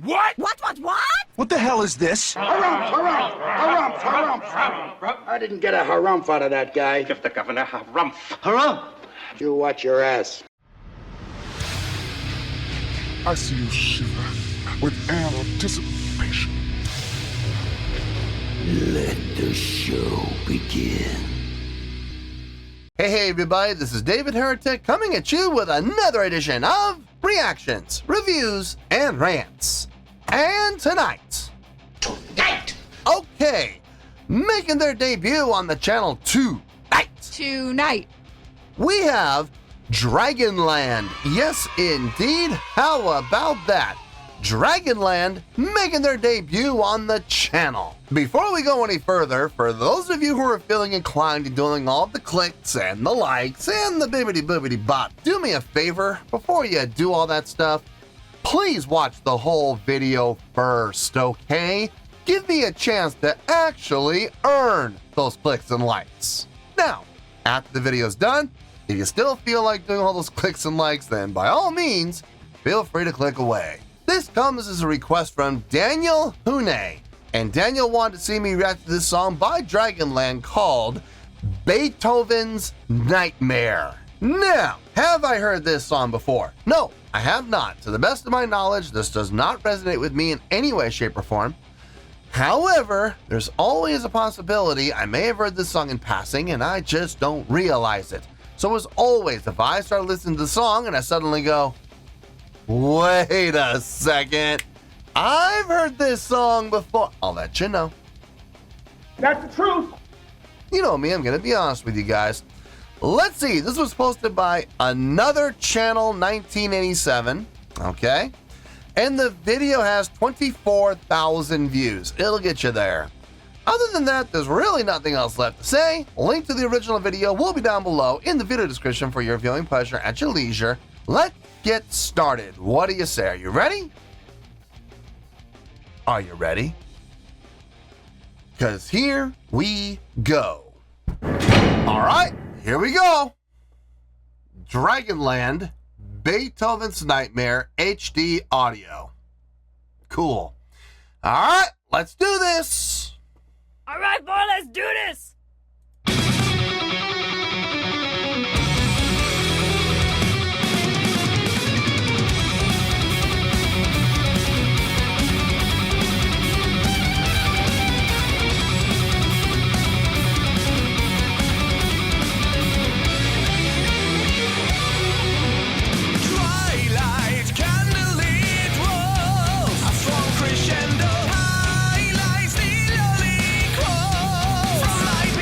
What? What? What the hell is this? Harumph. I didn't get a harumph out of that guy. Give the governor harumph. Harumph! You watch your ass. I see you shiver with anticipation. Let the show begin. Hey everybody, this is David Heretic coming at you with another edition of Reactions, Reviews, and Rants. And tonight, okay, making their debut on the channel tonight, we have Dragonland. Yes, indeed. How about that? Dragonland making their debut on the channel. Before we go any further, for those of you who are feeling inclined to doing all the clicks and the likes and the bibbidi-boobidi bop, do me a favor, before you do all that stuff, please watch the whole video first, okay? Give me a chance to actually earn those clicks and likes. Now, after the video's done, if you still feel like doing all those clicks and likes, then by all means, feel free to click away. This comes as a request from Daniel Hune, and Daniel wanted to see me react to this song by Dragonland called Beethoven's Nightmare. Now, have I heard this song before? No, I have not. To the best of my knowledge, this does not resonate with me in any way, shape, or form. However, there's always a possibility I may have heard this song in passing and I just don't realize it. So as always, if I start listening to the song and I suddenly go, wait a second, I've heard this song before, I'll let you know. That's the truth. You know me, I'm gonna be honest with you guys. Let's see, this was posted by Another Channel 1987, okay? And the video has 24,000 views. It'll get you there. Other than that, there's really nothing else left to say. A link to the original video will be down below in the video description for your viewing pleasure at your leisure. Let's get started. What do you say? Are you ready? Are you ready? Because here we go. All right, here we go. Dragonland, Beethoven's Nightmare, HD audio. Cool. All right, let's do this. All right, boy, let's do this. From light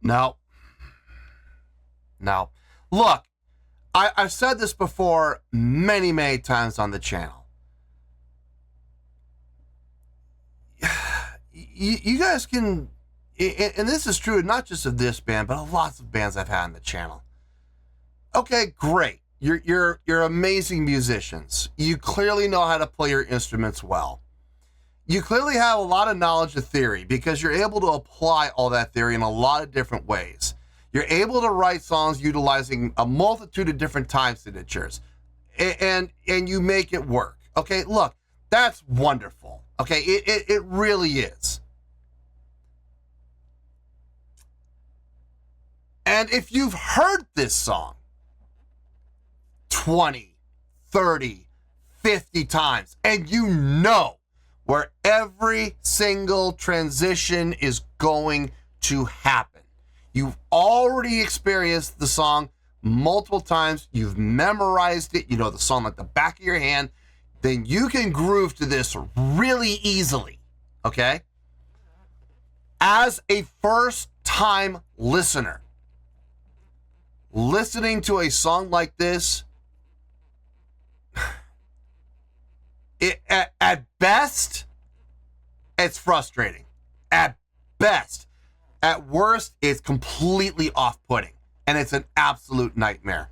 No. No. Look, I've said this before many, many times on the channel. You guys can, and this is true not just of this band, but of lots of bands I've had on the channel. Okay, great. You're amazing musicians. You clearly know how to play your instruments well. You clearly have a lot of knowledge of theory because you're able to apply all that theory in a lot of different ways. You're able to write songs utilizing a multitude of different time signatures, and you make it work. Okay, look, that's wonderful. Okay, it really is. And if you've heard this song 20, 30, 50 times, and you know where every single transition is going to happen, you've already experienced the song multiple times, you've memorized it, you know the song like the back of your hand, then you can groove to this really easily, okay? As a first-time listener, listening to a song like this, at best, it's frustrating. At best. At worst, it's completely off-putting. And it's an absolute nightmare.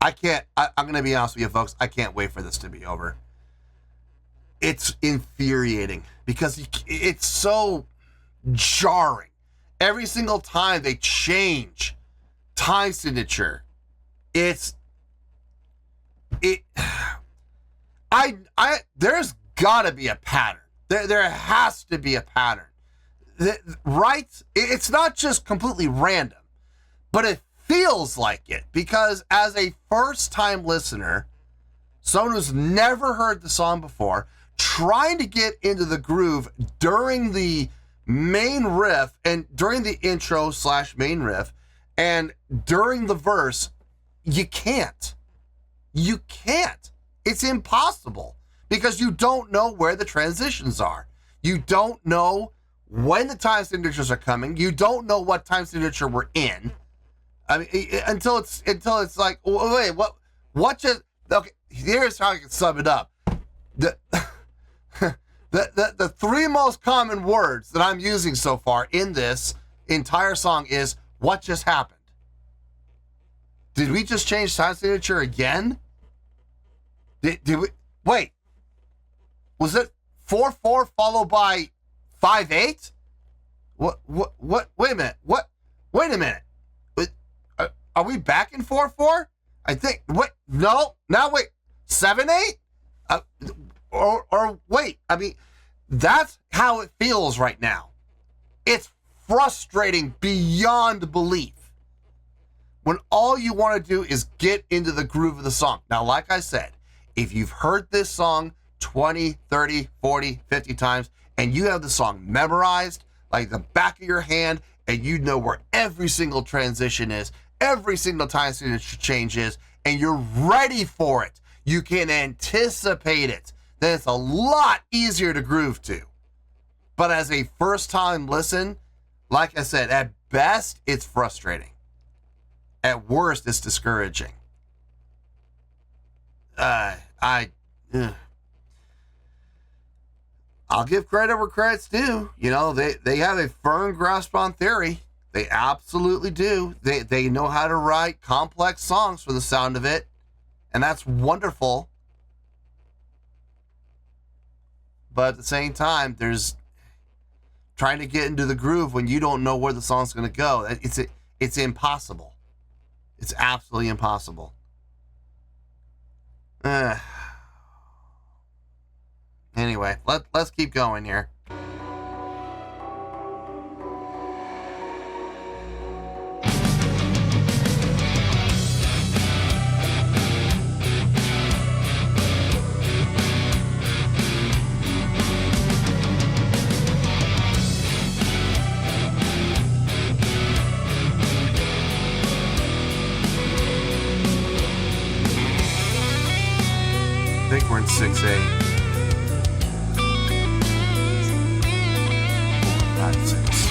I'm going to be honest with you, folks. I can't wait for this to be over. It's infuriating because it's so jarring. Every single time they change time signature, there's gotta be a pattern. There has to be a pattern. Right? It's not just completely random, but it feels like it because as a first-time listener, someone who's never heard the song before, trying to get into the groove during the main riff and during the intro / main riff and during the verse, you can't. You can't. It's impossible because you don't know where the transitions are. You don't know when the time signatures are coming. You don't know what time signature we're in. I mean, until it's like, wait, what just, okay, here's how I can sum it up. The three most common words that I'm using so far in this entire song is, what just happened? Did we just change time signature again? Did we, wait, was it 4/4 followed by 5/8? What, wait a minute, wait a minute. Are we back in 4/4? I think, wait, no, now wait, 7/8? Or wait, I mean, that's how it feels right now. It's frustrating beyond belief when all you want to do is get into the groove of the song. Now, like I said, if you've heard this song 20, 30, 40, 50 times, and you have the song memorized like the back of your hand, and you know where every single transition is, every single time signature change is, and you're ready for it, you can anticipate it, then it's a lot easier to groove to. But as a first-time listen, like I said, at best, it's frustrating. At worst, it's discouraging. I'll give credit where credit's due. You know, they have a firm grasp on theory. They absolutely do. They know how to write complex songs for the sound of it, and that's wonderful. But at the same time, there's trying to get into the groove when you don't know where the song's going to go. It's impossible. It's absolutely impossible. Anyway, let's keep going here. I think we're in 6/8. senses.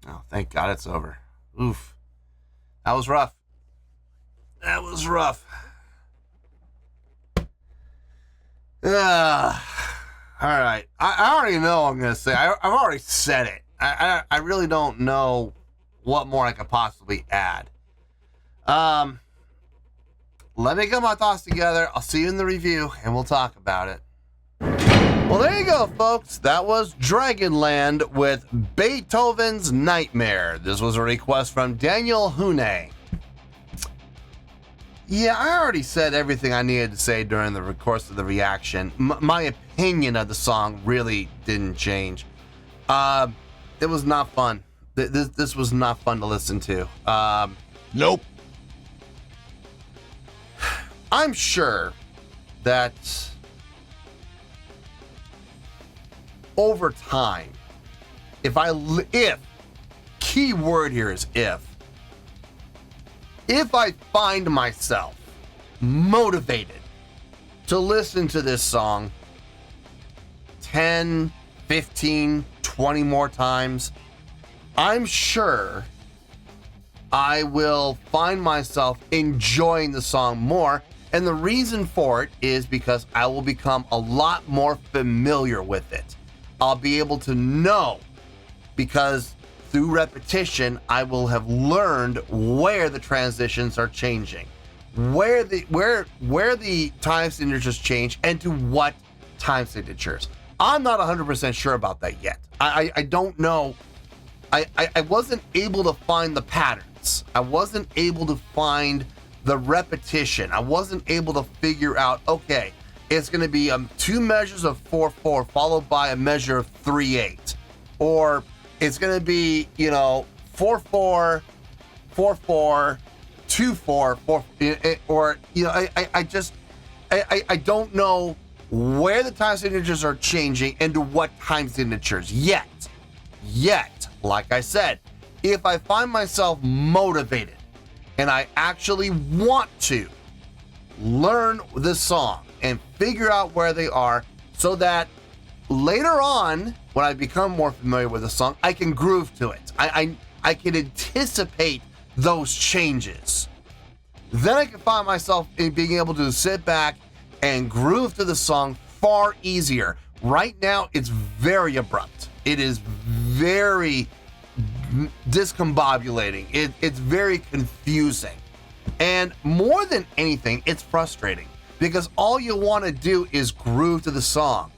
Oh, thank God it's over. Oof. That was rough. That was rough. All right. I already know what I'm going to say. I've already said it. I really don't know what more I could possibly add. Let me get my thoughts together. I'll see you in the review, and we'll talk about it. Well, there you go, folks. That was Dragonland with Beethoven's Nightmare. This was a request from Daniel Hune. Yeah, I already said everything I needed to say during the course of the reaction. My opinion of the song really didn't change. It was not fun. This was not fun to listen to. Nope. I'm sure that over time, if key word here is if I find myself motivated to listen to this song 10, 15, 20 more times, I'm sure I will find myself enjoying the song more. And the reason for it is because I will become a lot more familiar with it. I'll be able to know, because through repetition, I will have learned where the transitions are changing, where the time signatures change, and to what time signatures. I'm not 100% sure about that yet. I don't know. I wasn't able to find the patterns. I wasn't able to find the repetition. I wasn't able to figure out, okay, it's going to be 2 measures of 4/4 followed by a measure of 3/8, or it's going to be 4/4, 4/4, 2/4, 4, or I don't know where the time signatures are changing and to what time signatures yet. Like I said, if I find myself motivated and I actually want to learn the song and figure out where they are so that later on, when I become more familiar with the song, I can groove to it. I can anticipate those changes. Then I can find myself in being able to sit back and groove to the song far easier. Right now, it's very abrupt. It is very discombobulating. It's very confusing. And more than anything, it's frustrating because all you want to do is groove to the song.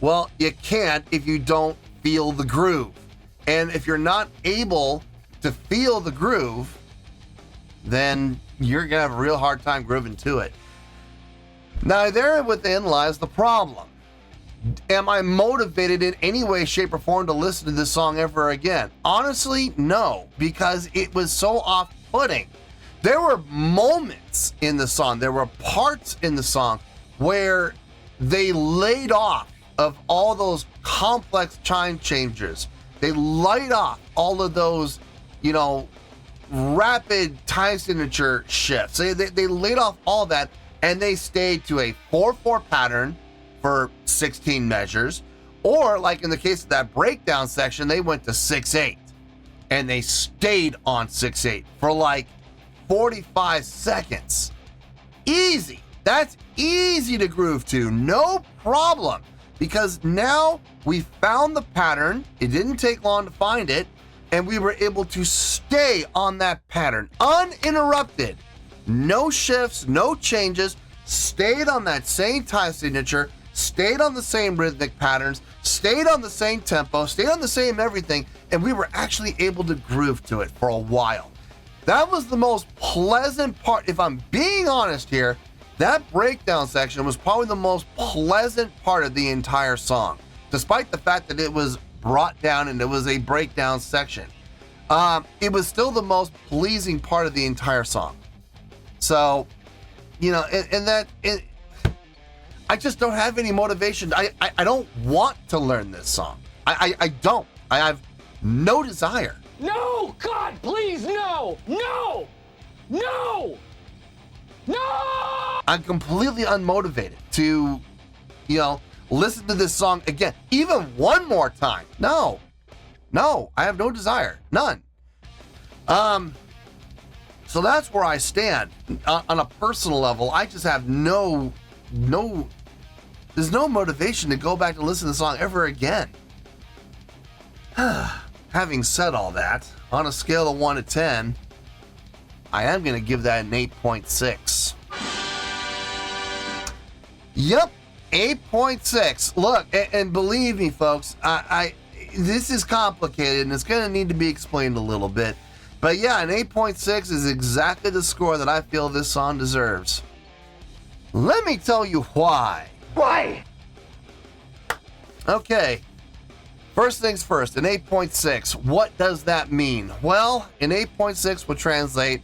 Well, you can't if you don't feel the groove. And if you're not able to feel the groove, then you're going to have a real hard time grooving to it. Now, there within lies the problem. Am I motivated in any way, shape, or form to listen to this song ever again? Honestly, no, because it was so off-putting. There were moments in the song, there were parts in the song where they laid off of all those complex chime changes. They light off all of those, rapid time signature shifts. They laid off all that, and they stayed to a 4/4 pattern for 16 measures, or like in the case of that breakdown section, they went to 6/8, and they stayed on 6/8 for like 45 seconds. Easy. That's easy to groove to, no problem, because now we found the pattern. It didn't take long to find it, and we were able to stay on that pattern uninterrupted. No shifts, no changes, stayed on that same time signature, stayed on the same rhythmic patterns, stayed on the same tempo, stayed on the same everything, and we were actually able to groove to it for a while. That was the most pleasant part. If I'm being honest here, that breakdown section was probably the most pleasant part of the entire song, despite the fact that it was brought down and it was a breakdown section. It was still the most pleasing part of the entire song. So, I just don't have any motivation. I don't want to learn this song. I don't. I have no desire. No! God, please, no! No! No! No! I'm completely unmotivated to, listen to this song again, even one more time. No, I have no desire, none. So that's where I stand on a personal level. I just have there's no motivation to go back and listen to the song ever again. Having said all that, on a scale of 1 to 10, I am going to give that an 8.6. Yep, 8.6. Look, and believe me, folks, this is complicated and it's going to need to be explained a little bit. But yeah, an 8.6 is exactly the score that I feel this song deserves. Let me tell you why. Why? Okay. First things first, an 8.6. What does that mean? Well, an 8.6 would translate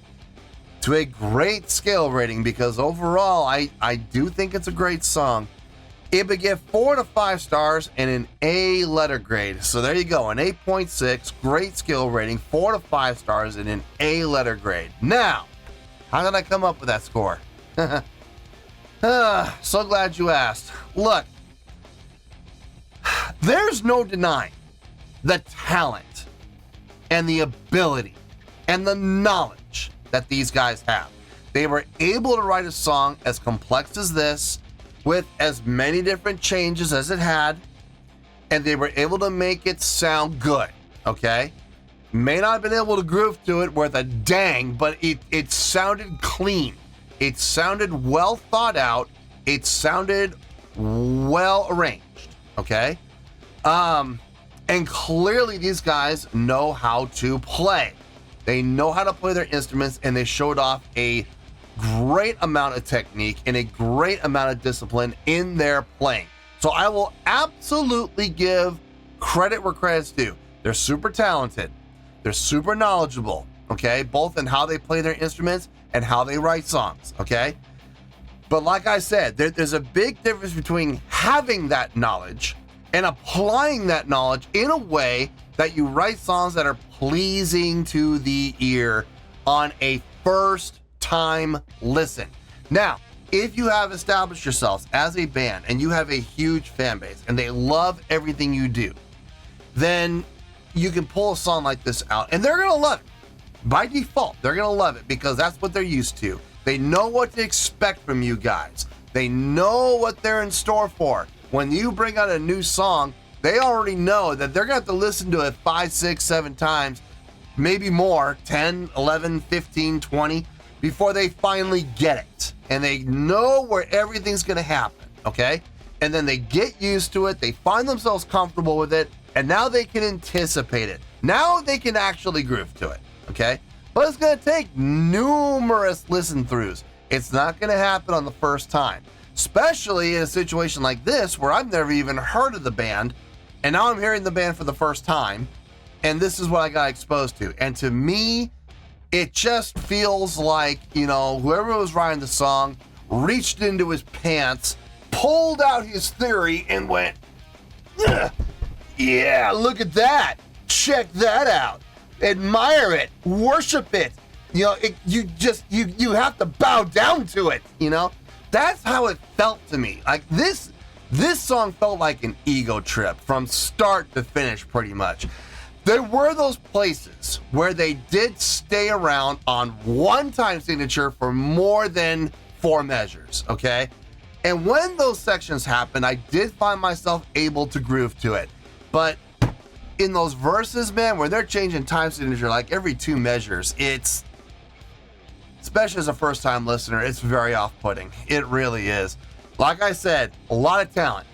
to a great scale rating because overall, I do think it's a great song. It would get 4 to 5 stars and an A letter grade. So there you go, an 8.6, great skill rating, 4 to 5 stars and an A letter grade. Now, how did I come up with that score? So glad you asked. Look, there's no denying the talent and the ability and the knowledge that these guys have. They were able to write a song as complex as this with as many different changes as it had, and they were able to make it sound good, okay? May not have been able to groove to it worth a dang, but it sounded clean. It sounded well thought out. It sounded well arranged, okay? And clearly these guys know how to play. They know how to play their instruments, and they showed off a great amount of technique and a great amount of discipline in their playing. So I will absolutely give credit where credit's due. They're super talented. They're super knowledgeable, okay? Both in how they play their instruments and how they write songs, okay? But like I said, there's a big difference between having that knowledge and applying that knowledge in a way that you write songs that are pleasing to the ear on a first time listen. Now, if you have established yourselves as a band and you have a huge fan base and they love everything you do, then you can pull a song like this out and they're gonna love it. By default, they're gonna love it because that's what they're used to. They know what to expect from you guys. They know what they're in store for. When you bring out a new song, they already know that they're gonna have to listen to it 5, 6, 7 times, maybe more, 10, 11, 15, 20, before they finally get it. And they know where everything's gonna happen, okay? And then they get used to it, they find themselves comfortable with it, and now they can anticipate it. Now they can actually groove to it, okay? But it's gonna take numerous listen-throughs. It's not gonna happen on the first time, especially in a situation like this where I've never even heard of the band, and now I'm hearing the band for the first time, and this is what I got exposed to. And to me, it just feels like, you know, whoever was writing the song reached into his pants, pulled out his theory, and went, yeah, look at that. Check that out. Admire it. Worship it. You know, you have to bow down to it, you know? That's how it felt to me. Like this song felt like an ego trip from start to finish, pretty much. There were those places where they did stay around on one time signature for more than 4 measures, okay? And when those sections happened, I did find myself able to groove to it. But in those verses, man, where they're changing time signature like every 2 measures, it's, especially as a first time listener, it's very off-putting. It really is. Like I said, a lot of talent.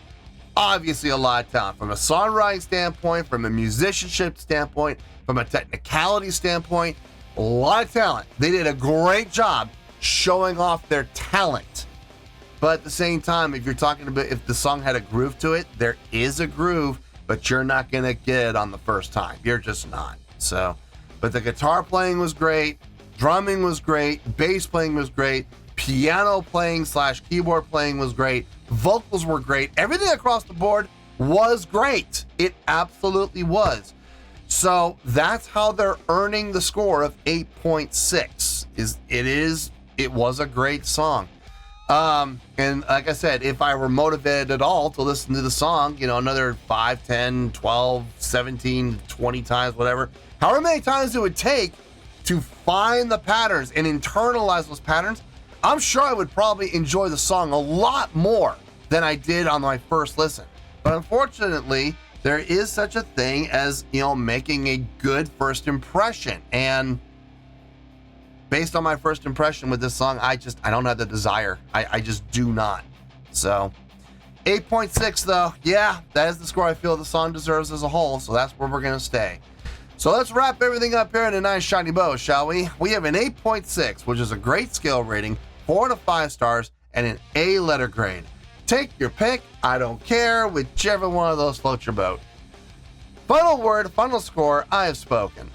Obviously a lot of talent from a songwriting standpoint, from a musicianship standpoint, from a technicality standpoint, a lot of talent. They did a great job showing off their talent. But at the same time, if you're talking about if the song had a groove to it, there is a groove, but you're not going to get it on the first time. You're just not. So, but the guitar playing was great, drumming was great, bass playing was great, piano playing / keyboard playing was great, vocals were great, everything across the board was great. It absolutely was. So that's how they're earning the score of 8.6. It was a great song. And like I said, if I were motivated at all to listen to the song, you know, another 5, 10, 12, 17, 20 times, whatever, however many times it would take to find the patterns and internalize those patterns, I'm sure I would probably enjoy the song a lot more than I did on my first listen. But unfortunately, there is such a thing as, you know, making a good first impression. And based on my first impression with this song, I don't have the desire. I just do not. So 8.6 though, yeah, that is the score I feel the song deserves as a whole. So that's where we're gonna stay. So let's wrap everything up here in a nice shiny bow, shall we? We have an 8.6, which is a great scale rating, 4 to 5 stars, and an A letter grade. Take your pick, I don't care, whichever one of those floats your boat. Final word, final score, I have spoken.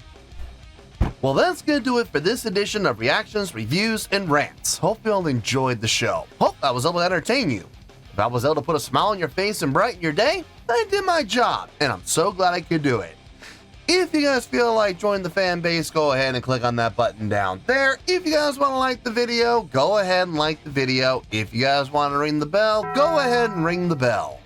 Well, that's going to do it for this edition of Reactions, Reviews, and Rants. Hope you all enjoyed the show. Hope I was able to entertain you. If I was able to put a smile on your face and brighten your day, I did my job, and I'm so glad I could do it. If you guys feel like joining the fan base, go ahead and click on that button down there. If you guys want to like the video, go ahead and like the video. If you guys want to ring the bell, go ahead and ring the bell.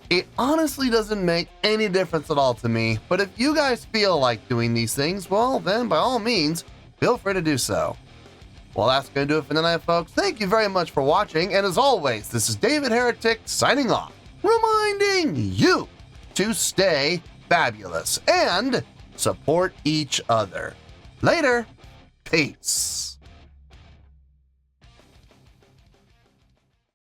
It honestly doesn't make any difference at all to me, but if you guys feel like doing these things, well, then by all means, feel free to do so. Well, that's going to do it for tonight, folks. Thank you very much for watching, and as always, this is David Heretic signing off, reminding you to stay fabulous and support each other. Later. Peace.